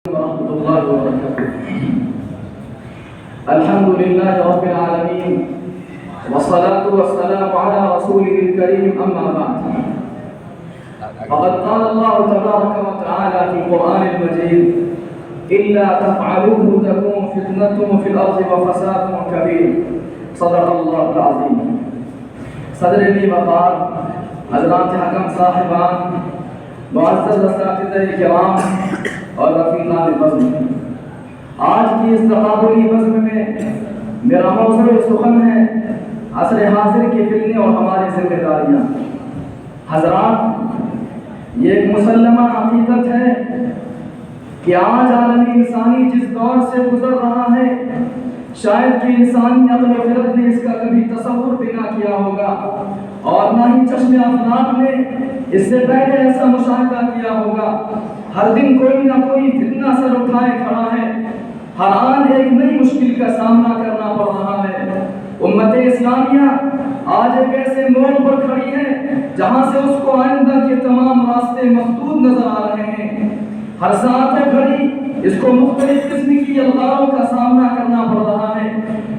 ورحمة الله وبركاته. الحمد لله رب العالمين والصلاة والسلام على رسوله الكريم أما بعد. فقد قال الله تبارك وتعالى في القرآن المجيد: إلا تفعلوه تكون فتنة في الأرض وفساد كبير. صدق الله العظيم. صدر لی وقار، حضرات حکم صاحبان، معزز اساتذہ کرام اور رفیقان بزم، آج کی اس تقابلی بزم میں میرا موضوع سخن ہے عصر حاضر کی فتنے اور ہماری ذمہ داریاں۔ حضرات، یہ ایک مسلمہ حقیقت ہے کہ آج عالم انسانی جس دور سے گزر رہا ہے، شاید کہ انسانی عقل و خرد نے اس کا کبھی تصور بھی نہ کیا ہوگا، اور نہ ہی چشم افلاک نے اس سے پہلے ایسا مشاہدہ کیا ہوگا۔ ہر دن کوئی نہ کوئی فتنہ سر اٹھائے کھڑا ہے، ہر آن ایک نئی مشکل کا سامنا کرنا پڑ رہا ہے۔ امت اسلامیہ آج ایک ایسے موڑ پر کھڑی ہے جہاں سے اس کو آئندہ کے تمام راستے مسدود نظر آ رہے ہیں۔ ہر ساعت و گھڑی اس کو مختلف قسم کی الغاروں کا سامنا کرنا پڑ رہا ہے۔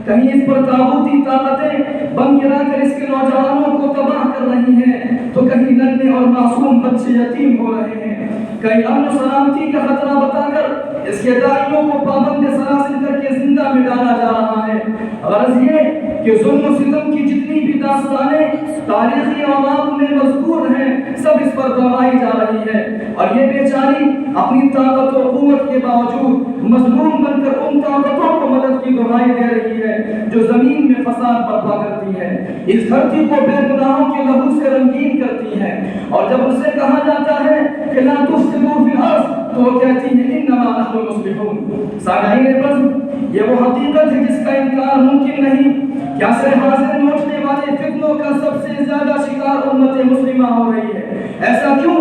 کہیں اس پر طاغوتی طاقتیں بم گرا کر اس کے نوجوانوں کو تباہ کر رہی ہیں، تو کہیں ننھے اور معصوم بچے یتیم ہو رہے ہیں۔ کہیں امن و سلامتی کا خطرہ بتا کر اس کے داعیوں کو پابند سلاسل کر کے زندہ میں ڈالا جا رہا ہے۔ غرض یہ کہ ظلم و ستم کی جتنی بھی داستانیں تاریخی اوراق میں مذکور ہیں، سب اس پر گواہی جا رہی ہے، اور یہ بیچاری اپنی طاقت و قوت کے باوجود مظلوم بن کر ان طاقتوں کو مدد کی دعائی دے رہی ہے جو زمین میں فساد برپا کرتی ہے، اس دھرتی کو بے گناہوں کے لہو سے رنگین کرتی ہے۔ اور جب ان سے کہا جاتا ہے کہ لا تفسدوا فی الارض، تو وہ کہتی ہیں انما نحن مصلحون۔ سامعین بزم، یہ وہ حقیقت ہے جس کا انکار ممکن نہیں کہ عصر حاضر میں اٹھنے والے فتنوں کا سب سے زیادہ شکار امت مسلمہ ہو رہی ہے۔ ایسا کیوں؟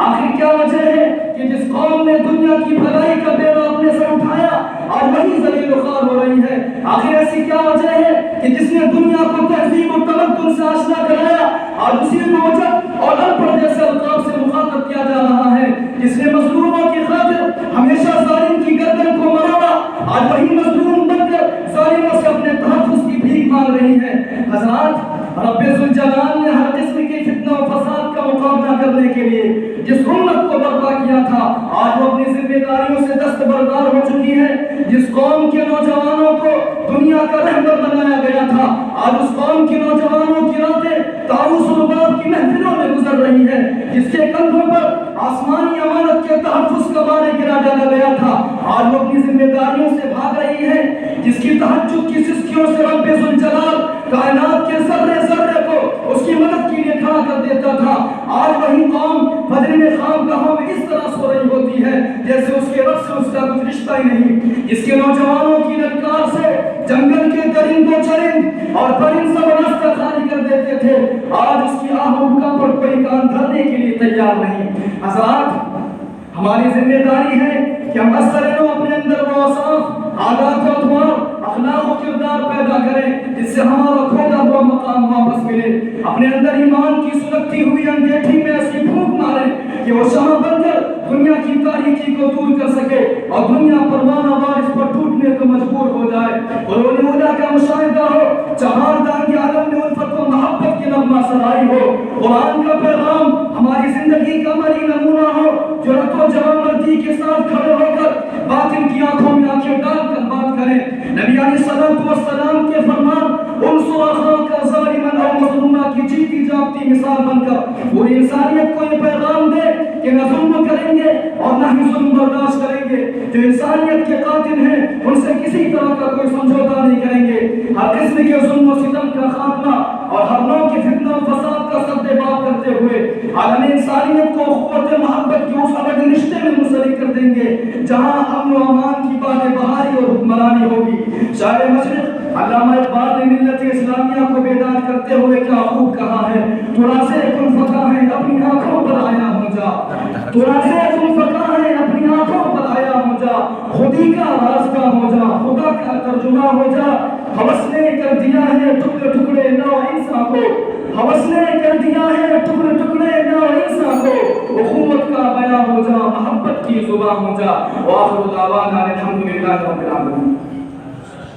آخر کیا وجہ ہے کہ جس قوم نے دنیا کی بھلائی کا بیڑا اپنے سر اٹھایا اور وہی ذلیل و خوار ہو رہی ہے؟ آخر ایسی کیا وجہ ہے کہ جس نے دنیا کو تہذیب و تمدن سے آشنا کرایا اور اسی کو وجہ اور ان جیسے القاب سے مخاطب کیا جا رہا ہے، جس نے مظلوموں کی خاطر ہمیشہ ظالم کی گردن کو مروڑا، آج وہی مظلوم بن کر ظالموں سے اپنے تحفظ کی بھیک مانگ رہی ہے؟ حضرات، رب ذوالجلال نے ہر قسم کی فتنہ و فساد کا مقابلہ کرنے کے لیے جس امت کو برپا کیا تھا، آج وہ اپنی ذمہ داریوں سے دستبردار ہو چکی ہے۔ جس قوم کے نوجوانوں کو دنیا کا رہبر بنایا گیا تھا، آج اس قوم کے نوجوانوں کی راتیں طاؤس و رباب کی محفلوں میں گزر رہی ہے۔ جس کے کندھوں پر آسمانی امانت کے تحفظ کا بار گرا ڈالا گیا تھا، آج وہ اپنی ذمہ داریوں سے بھاگ رہی ہے۔ جس کی تہجد کی سسکیوں سے رب ذوالجلال کائنات کے ذرے ذرے کو اس کی مدد کے لیے کھڑا کر دیتا تھا، آج وہی قوم فجر میں خانقاہوں میں اس طرح سو رہی ہوتی ہے جیسے اس کے رب سے اس کا کچھ رشتہ ہی نہیں۔ اس کے نوجوانوں کی للکار سے جنگل کے درند و چرند اور پرند سب راستہ خالی کر دیتے تھے، آج اس کی آہ بکا پر کوئی کان دھرنے کے لیے تیار نہیں۔ حضرات، ہماری ذمہ داری ہے کہ ہم اثرنو اپنے اندر وہ اوصاف، عادات و اطوار، اخلاق و کردار پیدا کریں جس سے ہمارا کھویا ہوا مقام واپس ملے۔ اپنے اندر ایمان کی سلگتی ہوئی انگیٹھی میں ایسی پھونک ماریں کہ وہ شمع بن کر دنیا کی تاریکی کو دور کر سکے اور دنیا پروانہ وارث پر ٹوٹنے کو مجبور ہو جائے۔ قرون اولیٰ کا مشاہدہ ہو، چہار دانگی عالم میں الفت و محبت کی نغمہ سرائی ہو، قرآن کا پیغام ہماری زندگی کا عملی نمونہ ہو، جرأت و جوانمردی کے ساتھ کھڑے ہو کر باطل کی آنکھوں میں آنکھیں ڈال کر بات کریں۔ نبی علیہ السلام کے فرمان انصر اخاک ظالما او مظلوما کی جیتی جاگتی مثال بن کر پوری انسانیت کو یہ پیغام دے کہ نہ ظلم کریں گے اور نہ ہی ظلم برداشت کریں گے۔ جو انسانیت کے قاتل ہیں ان سے کسی طرح کا کوئی سمجھوتا نہیں کریں گے۔ ہر قسم کے ظلم و ستم کا خاتمہ اور ہر نوع کی فتنہ و فساد کا سد باب کرتے ہوئے عالم انسانیت کو قوت محبت کے اس ابدی رشتے میں منسلک کر دیں گے جہاں امن و امان کی باد بہاری اور حکمرانی ہوگی۔ شاعر مشرق علامہ اقبال نے ملت اسلامیہ کو بیدار کرتے ہوئے کیا خوب کہا ہے: تھوڑا سے کن فقہ ہے اپنی آنکھوں پر آیا ہو جا، تھوڑا سے کن فقہ ہے اپنی آنکھوں پر آیا ہو جا، خودی کا راز کا ہو جا، خدا کا ترجمہ ہو جا، حوث نے کر دیا ہے ٹکڑے ٹکڑے نو انسان کو، ہوس نے کر دیا ہے ٹکڑے ٹکڑے نہ عیسیٰ کو، اخوت کا بیان ہو جا، محبت کی زبان ہو جا، وآخر دعوانا الحمدللہ رب العالمین۔